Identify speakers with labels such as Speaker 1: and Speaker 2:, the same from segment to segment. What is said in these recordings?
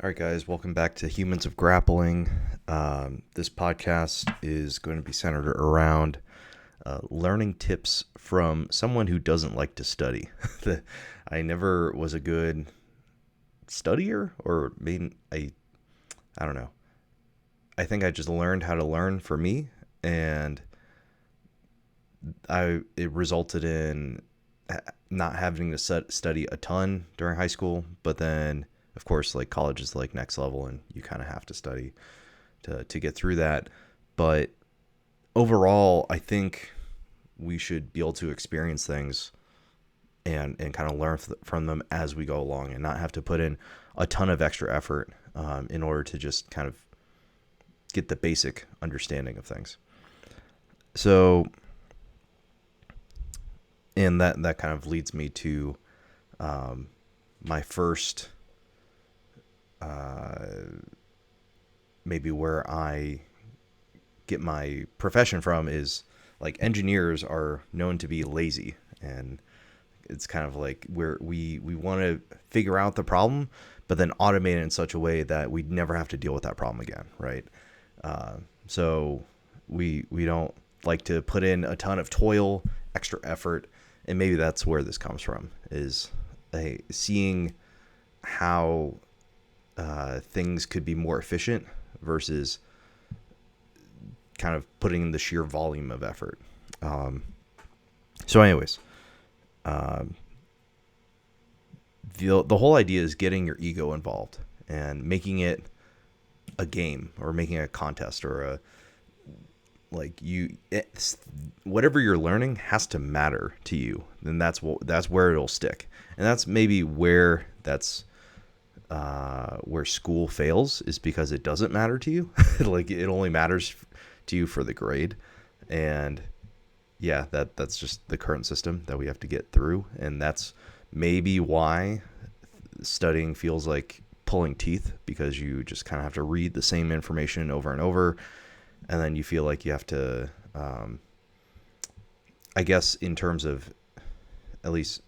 Speaker 1: All right, guys, welcome back to Humans of Grappling. This podcast is going to be centered around learning tips from someone who doesn't like to study. I never was a good studier, or maybe I don't know. I think I just learned how to learn for me, and it resulted in not having to study a ton during high school, but then of course like college is like next level and you kind of have to study to get through that. But overall, I think we should be able to experience things and kind of learn from them as we go along and not have to put in a ton of extra effort in order to just kind of get the basic understanding of things. So, and that kind of leads me to my first maybe where I get my profession from is like engineers are known to be lazy, and it's kind of like where we want to figure out the problem but then automate it in such a way that we never have to deal with that problem again, right? So we don't like to put in a ton of toil, extra effort, and maybe that's where this comes from, is seeing how things could be more efficient versus kind of putting in the sheer volume of effort. So anyways, the whole idea is getting your ego involved and making it a game or making a contest or a like whatever you're learning has to matter to you. Then that's where it'll stick, and that's maybe where where school fails, is because it doesn't matter to you. Like it only matters to you for the grade, and yeah, that's just the current system that we have to get through, and that's maybe why studying feels like pulling teeth, because you just kind of have to read the same information over and over, and then you feel like you have to I guess in terms of at least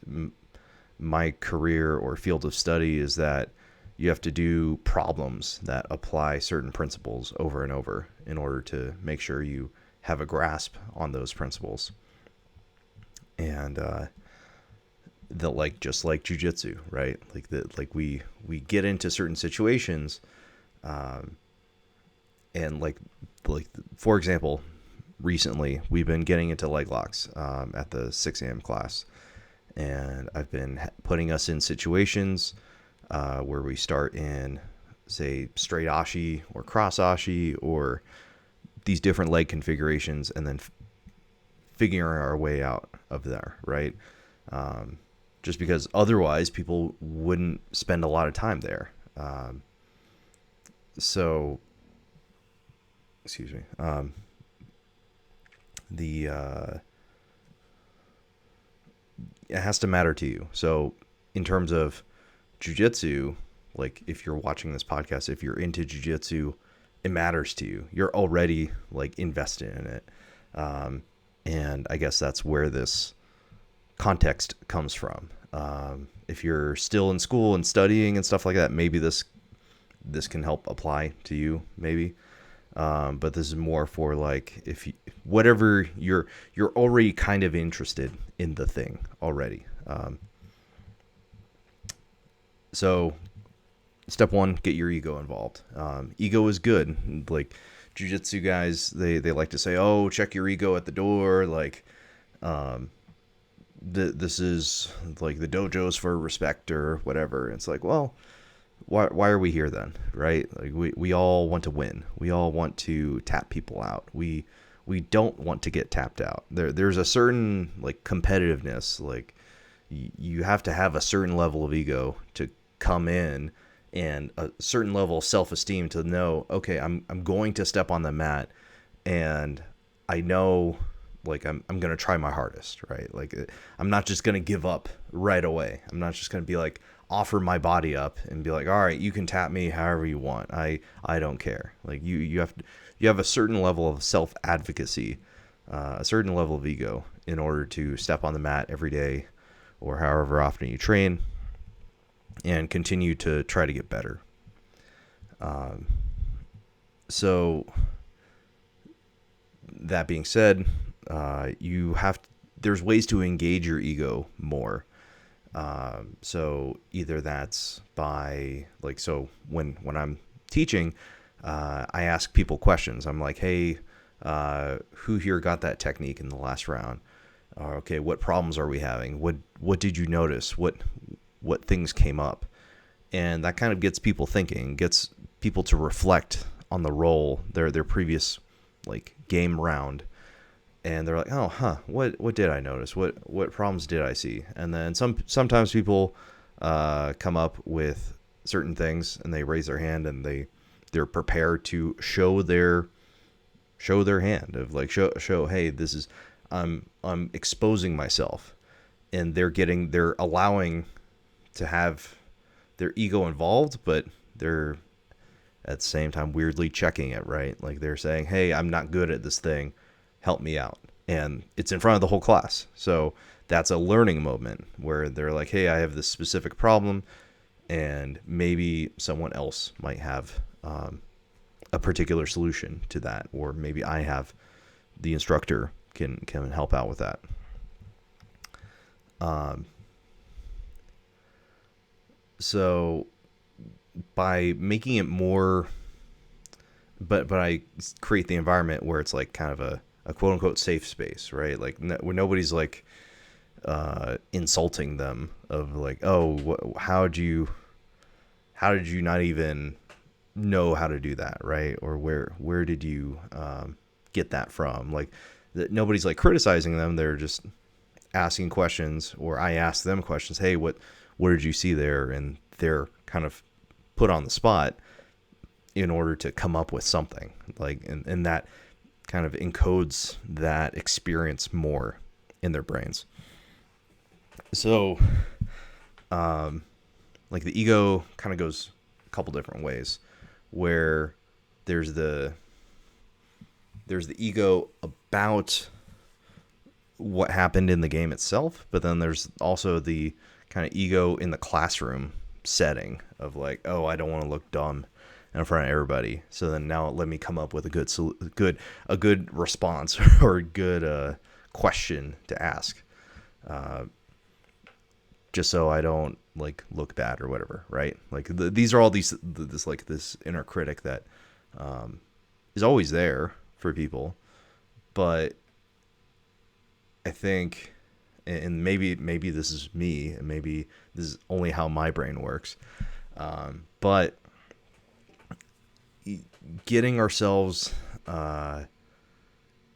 Speaker 1: my career or field of study is that you have to do problems that apply certain principles over and over in order to make sure you have a grasp on those principles. And that, like, just like jujitsu, right? Like that, like we get into certain situations, and like for example, recently we've been getting into leg locks at the 6 a.m. class, and I've been putting us in situations where we start in, say, straight ashi or cross ashi or these different leg configurations, and then figuring our way out of there, right? Just because otherwise people wouldn't spend a lot of time there. So, excuse me. The It has to matter to you. So, in terms of jujitsu, like if you're watching this podcast, if you're into jujitsu, it matters to you. You're already like invested in it, and I guess that's where this context comes from. If you're still in school and studying and stuff like that, maybe this can help apply to you, maybe. But this is more for like if you, whatever you're already kind of interested in the thing already. So step one, get your ego involved. Ego is good. Like jiu-jitsu guys, they like to say, oh, check your ego at the door. Like, this is like the dojo's for respect or whatever. And it's like, well, why are we here then? Right? Like we all want to win. We all want to tap people out. We don't want to get tapped out. There's a certain like competitiveness. Like you have to have a certain level of ego to come in, and a certain level of self-esteem to know, okay, I'm going to step on the mat, and I know like I'm going to try my hardest, right? Like I'm not just going to give up right away. I'm not just going to be like offer my body up and be like, all right, you can tap me however you want. I don't care. Like you have a certain level of self-advocacy, a certain level of ego in order to step on the mat every day or however often you train and continue to try to get better. So that being said, there's ways to engage your ego more. So either that's by so when I'm teaching, I ask people questions. I'm like, hey, who here got that technique in the last round? Okay, what problems are we having? What did you notice? What things came up? And that kind of gets people thinking, gets people to reflect on the role, their previous game round, and they're like, oh, what did I notice? What problems did I see? And then sometimes people come up with certain things, and they raise their hand, and they're prepared to show their hand of show hey, this is I'm exposing myself, and they're allowing to have their ego involved, but they're at the same time weirdly checking it, right? Like they're saying, hey, I'm not good at this thing, help me out. And it's in front of the whole class. So that's a learning moment where they're like, hey, I have this specific problem, and maybe someone else might have a particular solution to that, or maybe the instructor can help out with that. So by making it more, but I create the environment where it's like kind of a quote unquote safe space, right? Like where nobody's like insulting them of like, oh, how did you not even know how to do that, right? Or where did you get that from? Like nobody's like criticizing them. They're just asking questions, or I ask them questions. Hey, what did you see there? And they're kind of put on the spot in order to come up with something, and that kind of encodes that experience more in their brains. So the ego kind of goes a couple different ways, where there's the ego about what happened in the game itself, but then there's also the kind of ego in the classroom setting of like, oh, I don't want to look dumb in front of everybody, so then now let me come up with a good response or a good question to ask, just so I don't look bad or whatever, right? These are all this inner critic that is always there for people, but I think, and maybe this is me, and maybe this is only how my brain works, but getting ourselves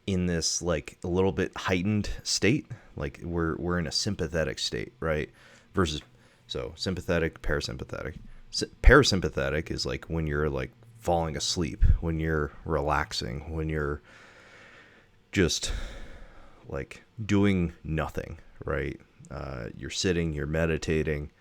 Speaker 1: in this a little bit heightened state, we're in a sympathetic state, right? Versus sympathetic, parasympathetic. Parasympathetic is when you're falling asleep, when you're relaxing, when you're just doing nothing, right? You're sitting, you're meditating,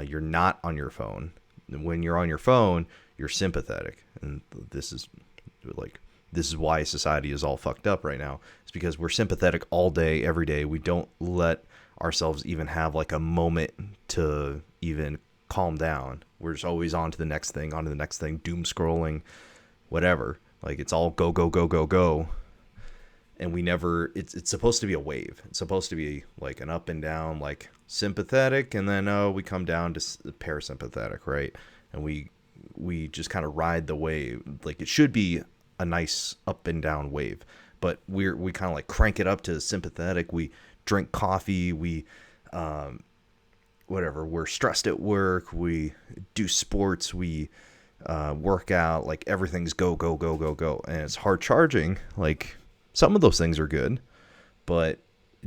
Speaker 1: you're not on your phone. When you're on your phone, you're sympathetic, and this is why society is all fucked up right now. It's because we're sympathetic all day, every day. We don't let ourselves even have a moment to even calm down. We're just always on to the next thing, doom scrolling, whatever. It's all go, go, go, go, go. And we never, it's supposed to be a wave. It's supposed to be an up and down, sympathetic, and then we come down to parasympathetic, right? And we just kind of ride the wave. It should be a nice up and down wave, but we kind of crank it up to sympathetic. We drink coffee, we whatever, we're stressed at work, we do sports, we work out, everything's go, go, go, go, go, and it's hard charging. Some of those things are good, but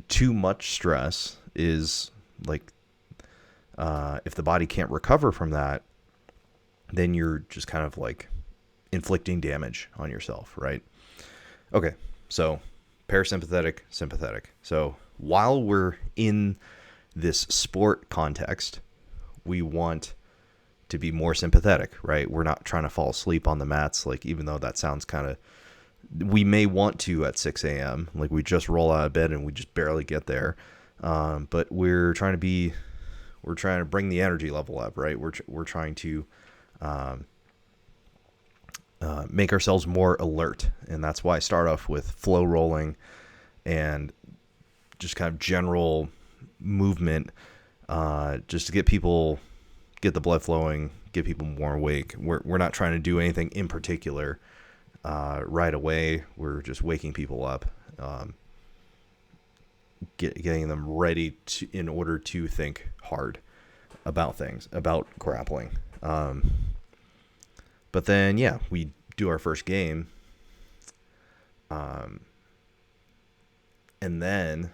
Speaker 1: too much stress is if the body can't recover from that, then you're just kind of inflicting damage on yourself, right? Okay, so parasympathetic, sympathetic. So while we're in this sport context, we want to be more sympathetic, right? We're not trying to fall asleep on the mats, even though that sounds kind of, we may want to at 6 a.m. We just roll out of bed and we just barely get there. But we're trying to bring the energy level up, right? We're trying to make ourselves more alert. And that's why I start off with flow rolling and just kind of general movement, just to get the blood flowing, get people more awake. We're not trying to do anything in particular right away. We're just waking people up, getting them ready in order to think hard about things, about grappling. But then, yeah, we do our first game. And then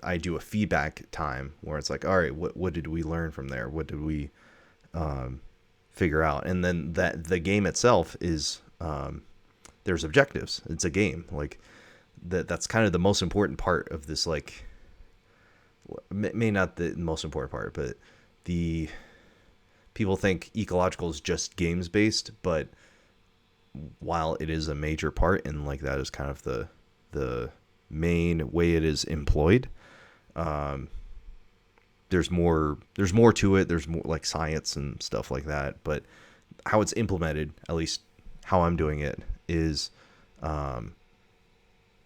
Speaker 1: I do a feedback time where it's like, all right, what did we learn from there? What did we figure out? And then the game itself is, there's objectives. It's a game. Like that's kind of the most important part of this. Like, may not the most important part, but the people think ecological is just games based, but while it is a major part, and like that is kind of the main way it is employed, there's more to it. There's more like science and stuff like that, but how it's implemented, at least how I'm doing it, is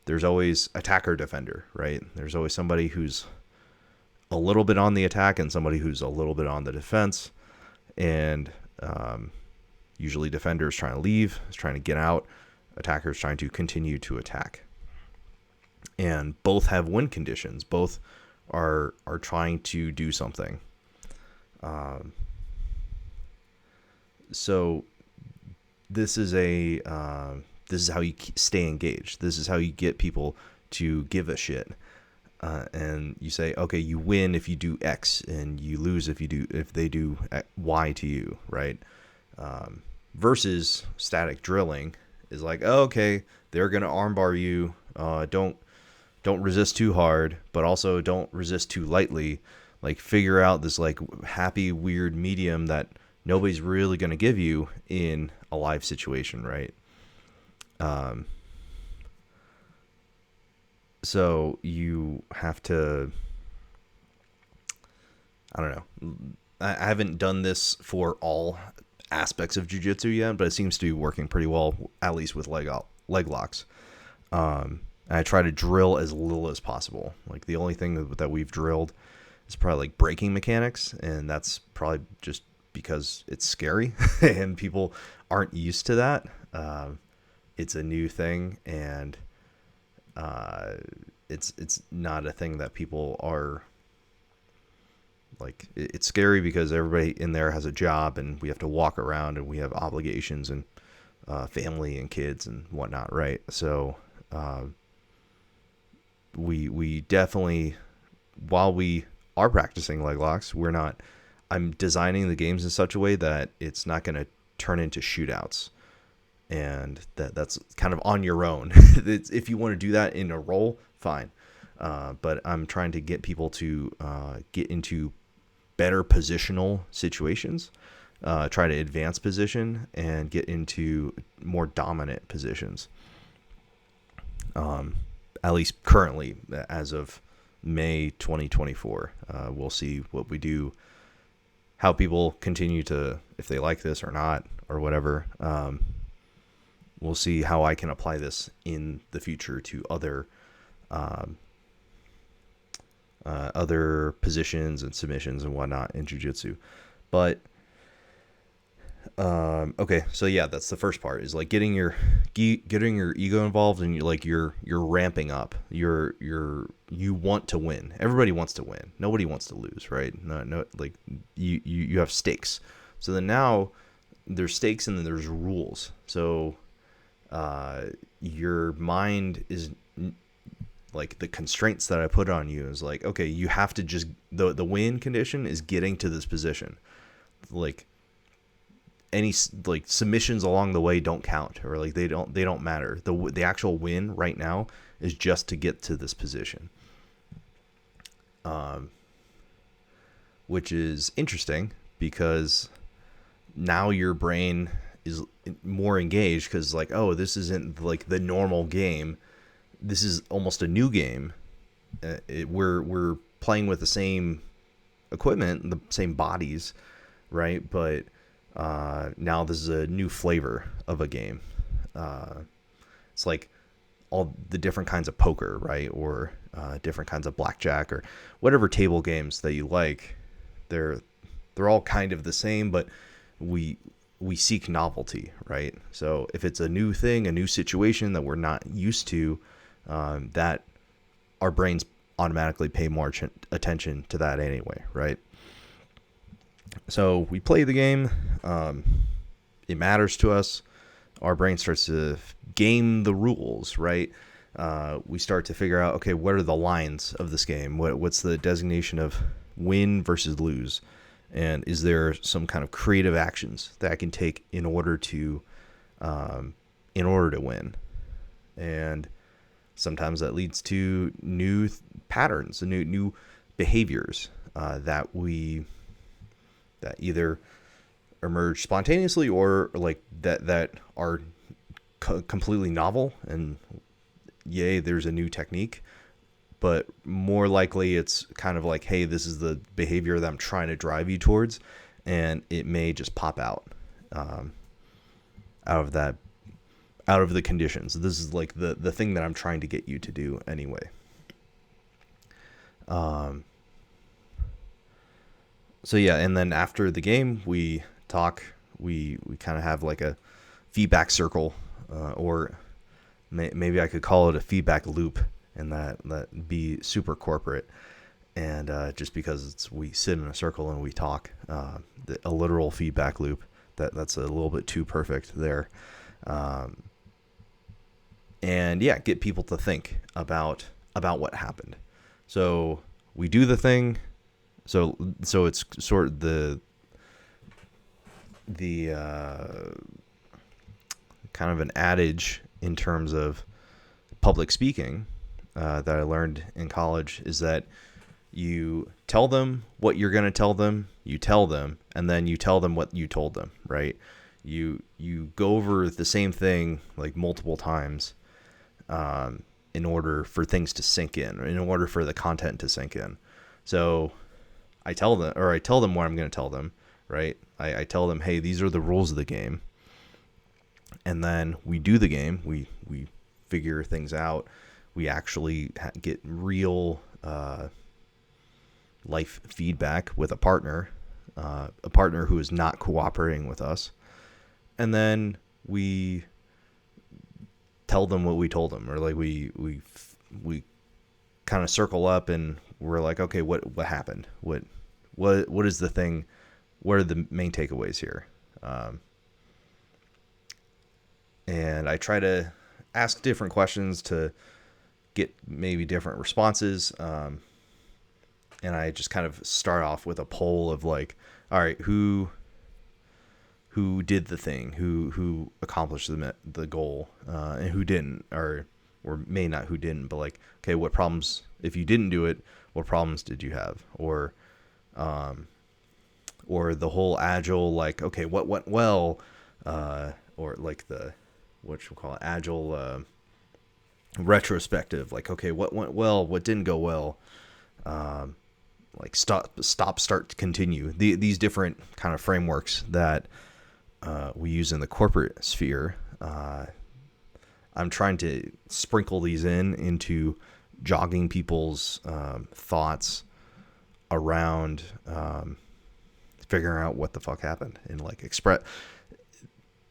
Speaker 1: there's always attacker defender, right? There's always somebody who's a little bit on the attack and somebody who's a little bit on the defense, and usually defenders trying to leave, is trying to get out, attackers trying to continue to attack. And both have win conditions. Both are trying to do something. So this is how you stay engaged. This is how you get people to give a shit. And you say, okay, you win if you do X, and you lose if they do Y to you, right? Versus static drilling is like, oh, okay, they're gonna armbar you. Don't resist too hard, but also don't resist too lightly. Like, figure out this like happy, weird medium that nobody's really gonna give you in a live situation, right? So you have to, I don't know. I haven't done this for all aspects of jiu-jitsu yet, but it seems to be working pretty well, at least with leg locks. I try to drill as little as possible. Like, the only thing that we've drilled is probably like braking mechanics, and that's probably just because it's scary and people aren't used to that. It's a new thing, and it's not a thing that people are like. It's scary because everybody in there has a job, and we have to walk around, and we have obligations, and family and kids and whatnot, right? So we definitely, while we are practicing leg locks, I'm designing the games in such a way that it's not going to turn into shootouts. And that's kind of on your own. If you want to do that in a roll, fine. But I'm trying to get people to get into better positional situations, try to advance position, and get into more dominant positions. At least currently, as of May 2024, we'll see what we do, how people continue to, if they like this or not, or whatever. We'll see how I can apply this in the future to other positions and submissions and whatnot in jiu-jitsu. But okay, so yeah, that's the first part, is like getting your ego involved, and you're ramping up. You want to win. Everybody wants to win. Nobody wants to lose, right? No, like you have stakes. So then now there's stakes, and then there's rules. So your mind is like, the constraints that I put on you is like, okay, you have to just, the win condition is getting to this position. Like, any like submissions along the way don't count, or like they don't matter. The actual win right now is just to get to this position. Which is interesting, because now your brain is more engaged, because like, oh, this isn't like the normal game. This is almost a new game. We're playing with the same equipment, the same bodies, right? But Now this is a new flavor of a game. It's like all the different kinds of poker, right? Or different kinds of blackjack or whatever table games that you like. They're all kind of the same, but we seek novelty, right? So if it's a new thing, a new situation that we're not used to, that our brains automatically pay more attention to that anyway, right? So we play the game. It matters to us. Our brain starts to game the rules, right? We start to figure out, okay, what are the lines of this game? What's the designation of win versus lose? And is there some kind of creative actions that I can take in order to win? And sometimes that leads to new patterns, new behaviors that either emerge spontaneously or like that are completely novel, and yay, there's a new technique. But more likely it's kind of like, hey, this is the behavior that I'm trying to drive you towards, and it may just pop out out of the conditions. This is like the thing that I'm trying to get you to do anyway. So yeah, and then after the game we talk. We kind of have like a feedback circle, or maybe I could call it a feedback loop, and that be super corporate. And just because we sit in a circle and we talk, a literal feedback loop, that's a little bit too perfect there. And yeah, get people to think about what happened. So we do the thing. So it's sort of the kind of an adage in terms of public speaking that I learned in college is that you tell them what you're going to tell them, you tell them, and then you tell them what you told them, right? You go over the same thing like multiple times in order for things to sink in, or in order for the content to sink in. So I tell them what I'm going to tell them, right? I tell them, hey, these are the rules of the game. And then we do the game. We figure things out. We actually get real life feedback with a partner who is not cooperating with us. And then we tell them what we told them, or like we kind of circle up and we're like, okay, what happened? What is the thing? What are the main takeaways here? And I try to ask different questions to get maybe different responses. And I just kind of start off with a poll of like, all right, who did the thing, who accomplished the goal, and who didn't, or may not who didn't, but like, okay, what problems, if you didn't do it, what problems did you have? Or the whole agile, like, okay, what went well, or like what you call it, agile retrospective, like, okay, what went well, what didn't go well, like stop, start, continue. These different kind of frameworks that we use in the corporate sphere. I'm trying to sprinkle these into jogging people's thoughts around figuring out what the fuck happened, and like express,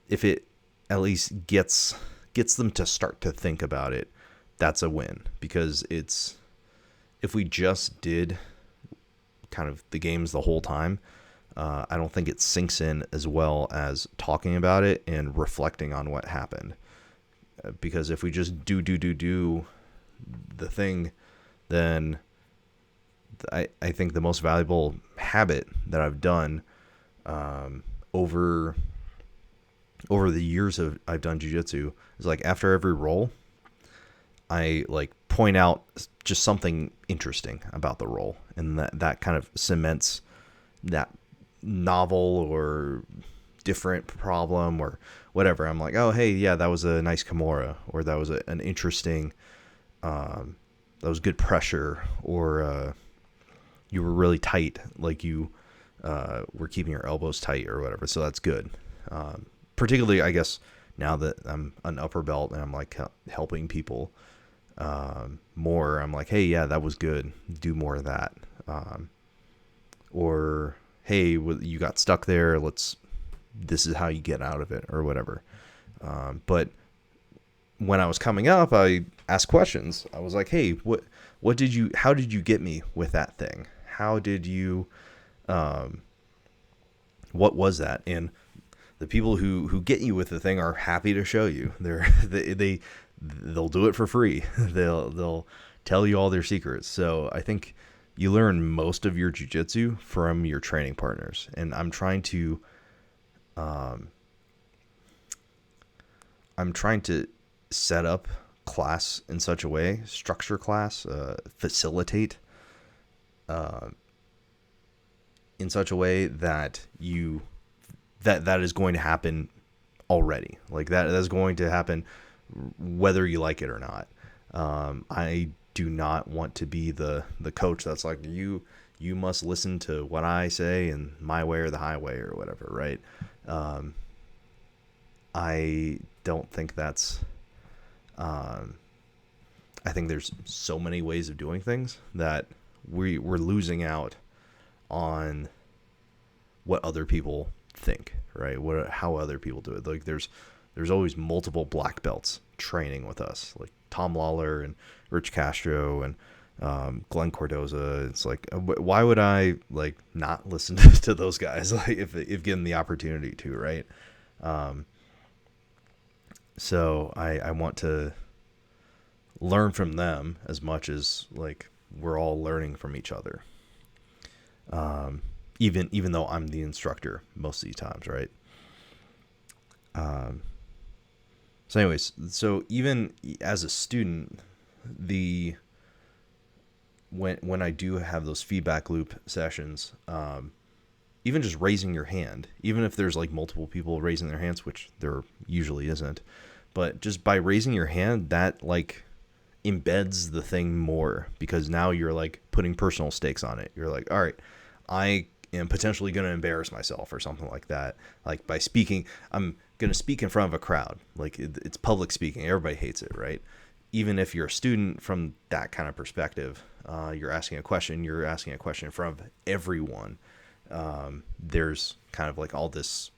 Speaker 1: if it at least gets them to start to think about it, that's a win. Because if we just did kind of the games the whole time, I don't think it sinks in as well as talking about it and reflecting on what happened. Because if we just do the thing, then I think the most valuable habit that I've done over the years I've done jiu-jitsu is like after every roll, I like point out just something interesting about the roll, and that kind of cements that novel or different problem or whatever. I'm like, oh, hey, yeah, that was a nice Kimura, or that was an interesting, that was good pressure, or you were really tight, like you we're keeping our elbows tight or whatever. So that's good. Particularly, I guess, now that I'm an upper belt and I'm like helping people more, I'm like, hey, yeah, that was good. Do more of that. Or, hey, you got stuck there. This is how you get out of it or whatever. But when I was coming up, I asked questions. I was like, hey, how did you get me with that thing? How did you, what was that? And the people who get you with the thing are happy to show you. They'll do it for free. They'll tell you all their secrets. So I think you learn most of your jiu-jitsu from your training partners. And I'm trying to set up class in such a way, structure class, facilitate in such a way that that is going to happen already. Like that's going to happen whether you like it or not. I do not want to be the coach that's like, you must listen to what I say and my way or the highway or whatever, right? I don't think that's I think there's so many ways of doing things that we're losing out on what other people think, right? How other people do it. Like there's always multiple black belts training with us, like Tom Lawler and Rich Castro and Glenn Cordoza. It's like, why would I like not listen to those guys, like if given the opportunity to, right? So I want to learn from them as much as like we're all learning from each other. Even though I'm the instructor most of these times, right? So anyways, so even as a student, when I do have those feedback loop sessions, even just raising your hand, even if there's like multiple people raising their hands, which there usually isn't, but just by raising your hand, that like embeds the thing more, because now you're like putting personal stakes on it. You're like, all right, I am potentially going to embarrass myself or something like that. Like by speaking, I'm going to speak in front of a crowd. Like it's public speaking. Everybody hates it, right? Even if you're a student from that kind of perspective, you're asking a question in front of everyone. There's kind of like all that's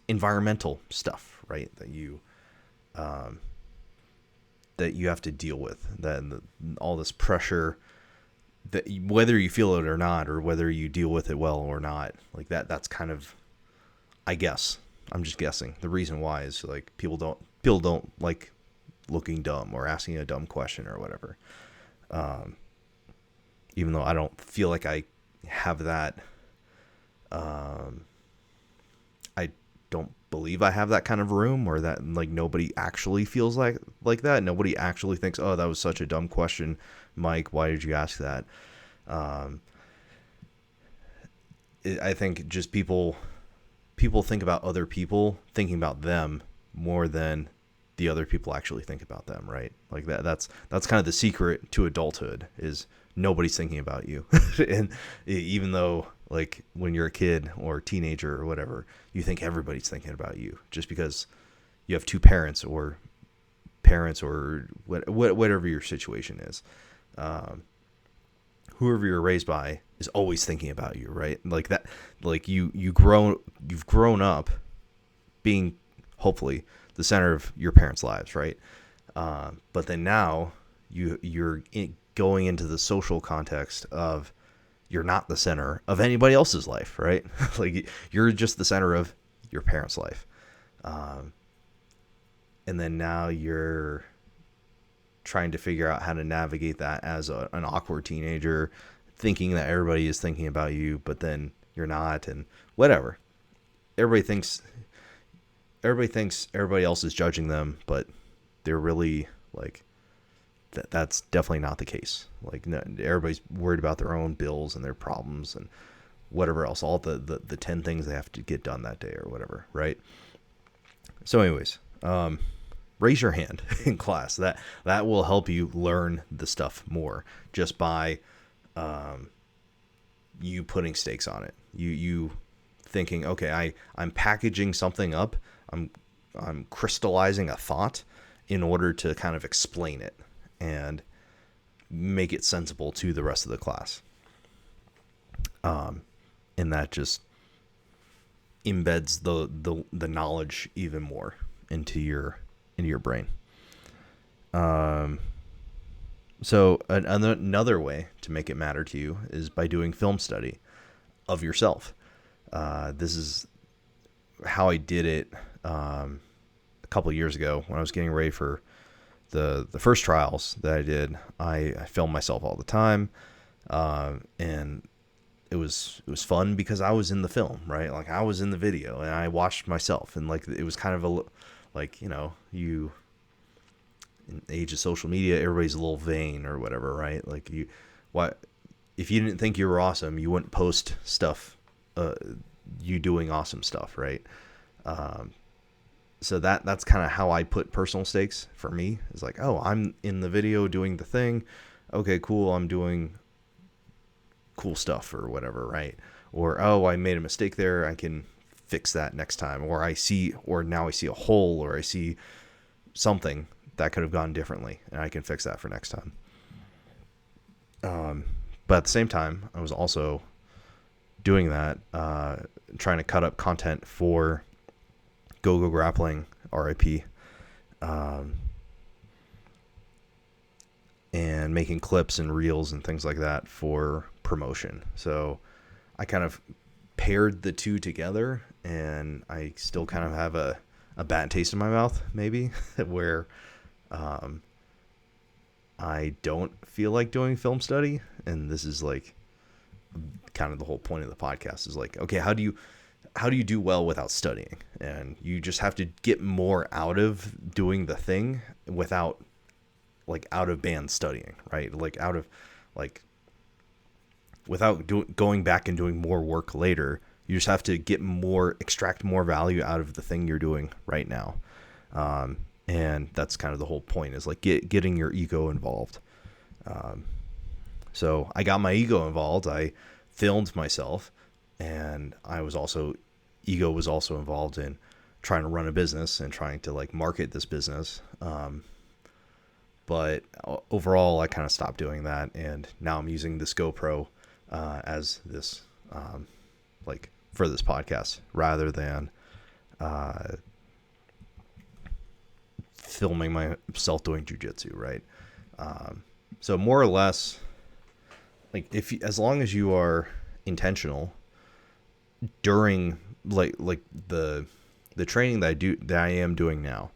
Speaker 1: environmental stuff, right? That you have to deal with, all this pressure, that whether you feel it or not, or whether you deal with it well or not, like that's kind of, I guess, I'm just guessing, the reason why is like people don't like looking dumb or asking a dumb question or whatever. Even though I don't feel like I have that, I don't believe I have that kind of room, or that like nobody actually feels like that. Nobody actually thinks, oh, that was such a dumb question, Mike, why did you ask that? I think just people think about other people thinking about them more than the other people actually think about them, right? Like that's kind of the secret to adulthood, is nobody's thinking about you. And even though like when you're a kid or teenager or whatever, you think everybody's thinking about you, just because you have two parents or whatever your situation is. Whoever you're raised by is always thinking about you, right? Like that, like you've grown up being hopefully the center of your parents' lives, right? But then now you're going into the social context of you're not the center of anybody else's life, right? Like you're just the center of your parents' life. And then now you're trying to figure out how to navigate that as an awkward teenager, thinking that everybody is thinking about you, but then you're not, and whatever. Everybody thinks everybody else is judging them, but they're really like, that's definitely not the case. Like no, everybody's worried about their own bills and their problems and whatever else, all the 10 things they have to get done that day or whatever, right? So anyways, raise your hand in class. That will help you learn the stuff more, just by you putting stakes on it. You thinking, okay, I'm packaging something up. I'm crystallizing a thought in order to kind of explain it and make it sensible to the rest of the class. And that just embeds the knowledge even more into your brain. So another way to make it matter to you is by doing film study of yourself. This is how I did it a couple of years ago when I was getting ready for the first trials that I did. I filmed myself all the time, and it was fun because I was in the film, right? Like I was in the video and I watched myself, and like it was kind of a like, you know, you in the age of social media, everybody's a little vain or whatever, right? Like if you didn't think you were awesome, you wouldn't post stuff, you doing awesome stuff, right? So that's kind of how I put personal stakes for me. It's like, oh, I'm in the video doing the thing. Okay, cool. I'm doing cool stuff or whatever, right? Or, oh, I made a mistake there. I can fix that next time. Or now I see a hole, or I see something that could have gone differently, and I can fix that for next time. But at the same time, I was also doing that, trying to cut up content for Go Grappling, RIP, and making clips and reels and things like that for promotion. So I kind of paired the two together, and I still kind of have a bad taste in my mouth, maybe, where I don't feel like doing film study. And this is like kind of the whole point of the podcast is like, okay, how do you do well without studying? And you just have to get more out of doing the thing without like out of band studying, right? Like out of like without going back and doing more work later. You just have to extract more value out of the thing you're doing right now. And that's kind of the whole point is like getting your ego involved. So I got my ego involved. I filmed myself, and ego was also involved in trying to run a business and trying to like market this business. But overall I kind of stopped doing that. And now I'm using this GoPro, as this, like for this podcast rather than, filming myself doing jujitsu. Right. So more or less, like as long as you are intentional during like the training that I am doing now,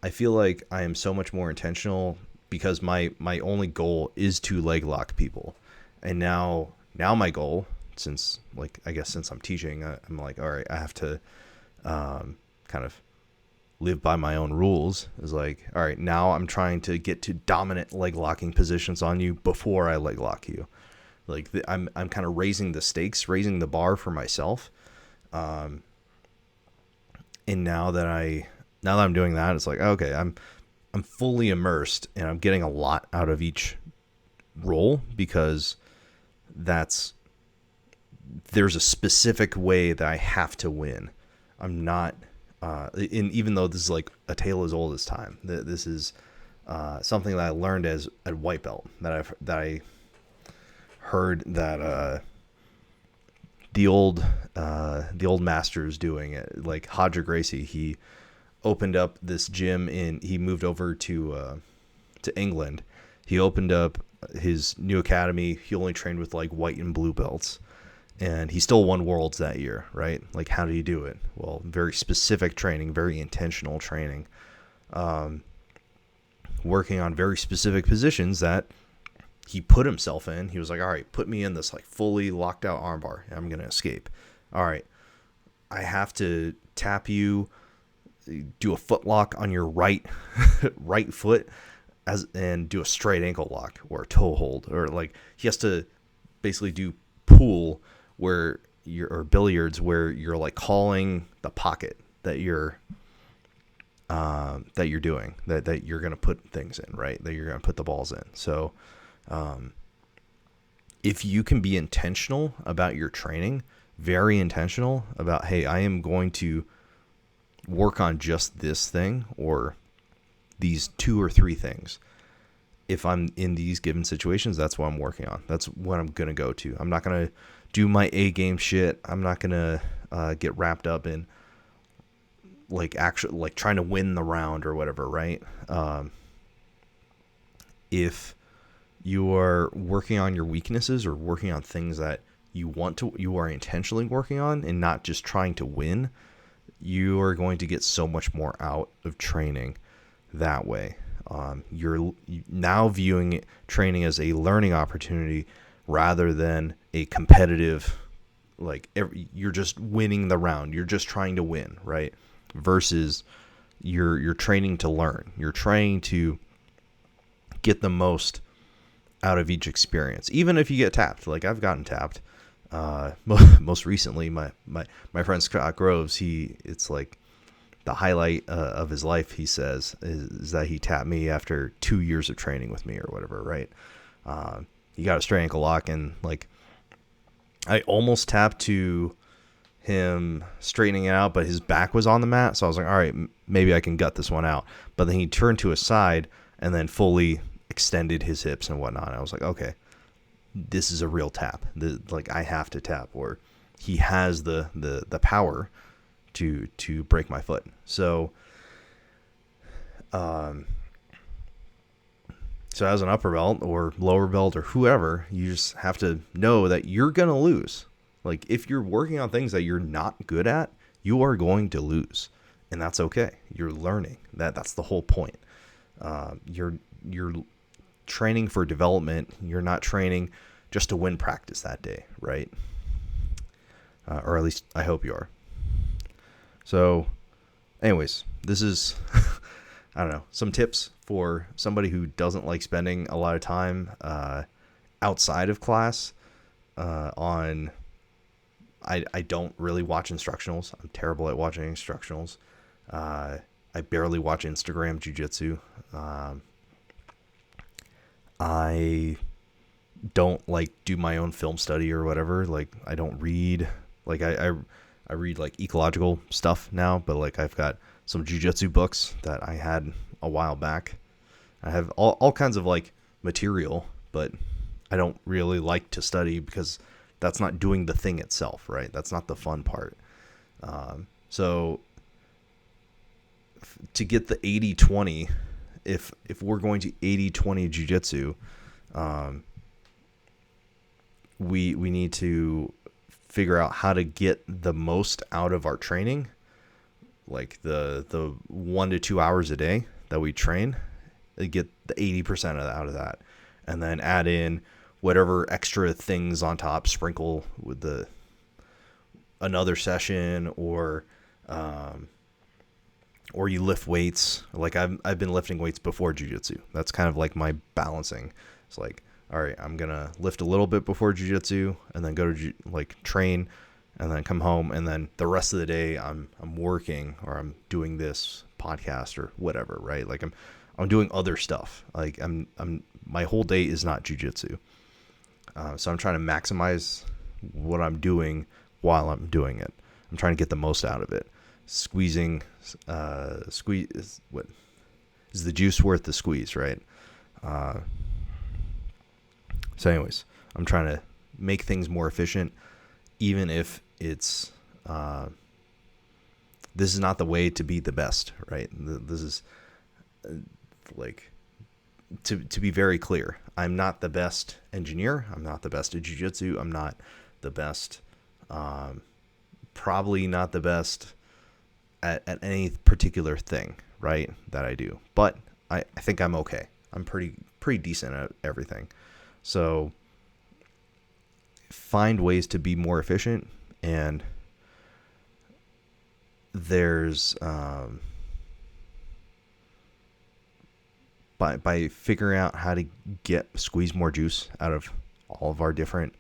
Speaker 1: I feel like I am so much more intentional because my only goal is to leg lock people. And now my goal, since I'm teaching, I'm like, all right, I have to, kind of live by my own rules. Is like, all right, now I'm trying to get to dominant leg locking positions on you before I leg lock you. Like I'm kind of raising the stakes, raising the bar for myself. And now that I'm doing that, it's like, okay, I'm fully immersed and I'm getting a lot out of each role because there's a specific way that I have to win. I'm not, even though this is like a tale as old as time, this is something that I learned as a white belt that I heard that the old masters doing it, like Hodger Gracie. He opened up this gym he moved over to England. He opened up his new academy. He only trained with like white and blue belts, and he still won worlds that year, right? Like, how did he do it? Well, very specific training, very intentional training, working on very specific positions that he put himself in. He was like, all right, put me in this like fully locked out armbar. I'm going to escape. All right, I have to tap you, do a foot lock on your right foot and do a straight ankle lock or a toe hold, or like he has to basically do pool or billiards where you're like calling the pocket that you're doing, that you're going to put things in, right? That you're going to put the balls in. So, if you can be intentional about your training, very intentional about, hey, I am going to work on just this thing or these 2 or 3 things. If I'm in these given situations, that's what I'm working on. That's what I'm going to go to. I'm not going to do my A game shit. I'm not going to get wrapped up in like actually like trying to win the round or whatever, right? If you are working on your weaknesses or working on things that you are intentionally working on and not just trying to win, you are going to get so much more out of training that way. You're now viewing training as a learning opportunity rather than a competitive, like you're just winning the round. You're just trying to win, right? Versus you're training to learn. You're trying to get the most out of each experience, even if you get tapped. Like I've gotten tapped. Most recently, my friend Scott Groves, it's like the highlight of his life, he says, is that he tapped me after 2 years of training with me or whatever, right? He got a straight ankle lock, and like I almost tapped to him straightening it out, but his back was on the mat, so I was like, all right, maybe I can gut this one out. But then he turned to his side and then fully extended his hips and whatnot. I was like, okay, this is a real tap. Like I have to tap, or he has the power to break my foot. So, so as an upper belt or lower belt or whoever, you just have to know that you're gonna lose. Like if you're working on things that you're not good at, you are going to lose, and that's okay. You're learning. That's the whole point. You're training for development. You're not training just to win practice that day, right? Or at least I hope you are. So, anyways, this is, I don't know, some tips for somebody who doesn't like spending a lot of time outside of class on, I don't really watch instructionals. I'm terrible at watching instructionals. I barely watch Instagram jiu-jitsu. I don't like do my own film study or whatever. Like I don't read, like I read like ecological stuff now, but like I've got some jiu-jitsu books that I had a while back. I have all kinds of like material, but I don't really like to study because that's not doing the thing itself, right? That's not the fun part. So to get the 80-20, if we're going to 80-20 jiu-jitsu, we need to figure out how to get the most out of our training, like the 1 to 2 hours a day that we train, get the 80% out of that, and then add in whatever extra things on top, sprinkle with another session, or you lift weights. Like I've been lifting weights before jiu-jitsu. That's kind of like my balancing. It's like, all right, I'm gonna lift a little bit before jiu-jitsu, and then go to train, and then come home, and then the rest of the day I'm working, or I'm doing this podcast or whatever, right? Like I'm doing other stuff. Like my whole day is not jiu-jitsu. So I'm trying to maximize what I'm doing while I'm doing it. I'm trying to get the most out of it. Squeeze. What is the juice worth the squeeze, right? So anyways, I'm trying to make things more efficient, even if it's, this is not the way to be the best, right? This is like, to be very clear, I'm not the best engineer. I'm not the best at jiu-jitsu. I'm not the best, probably not the best at any particular thing, right, that I do. But I think I'm okay. I'm pretty decent at everything. So find ways to be more efficient, and there's by figuring out how to squeeze more juice out of all of our different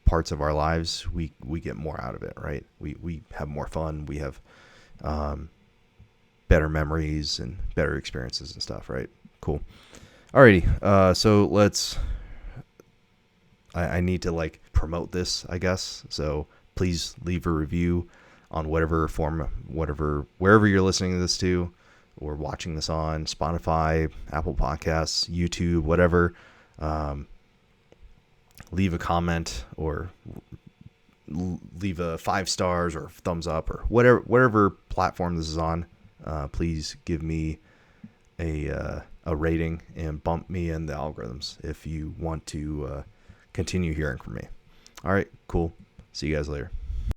Speaker 1: parts of our lives, we get more out of it, right? We have more fun. We have better memories and better experiences and stuff, right? Cool. Alrighty. So let's I need to like promote this, I guess. So please leave a review on whatever form, wherever you're listening to this to, or watching this on Spotify, Apple Podcasts, YouTube, whatever. Leave a comment or leave a 5 stars or thumbs up or whatever platform this is on. Please give me a rating and bump me in the algorithms if you want to continue hearing from me. All right, cool. See you guys later.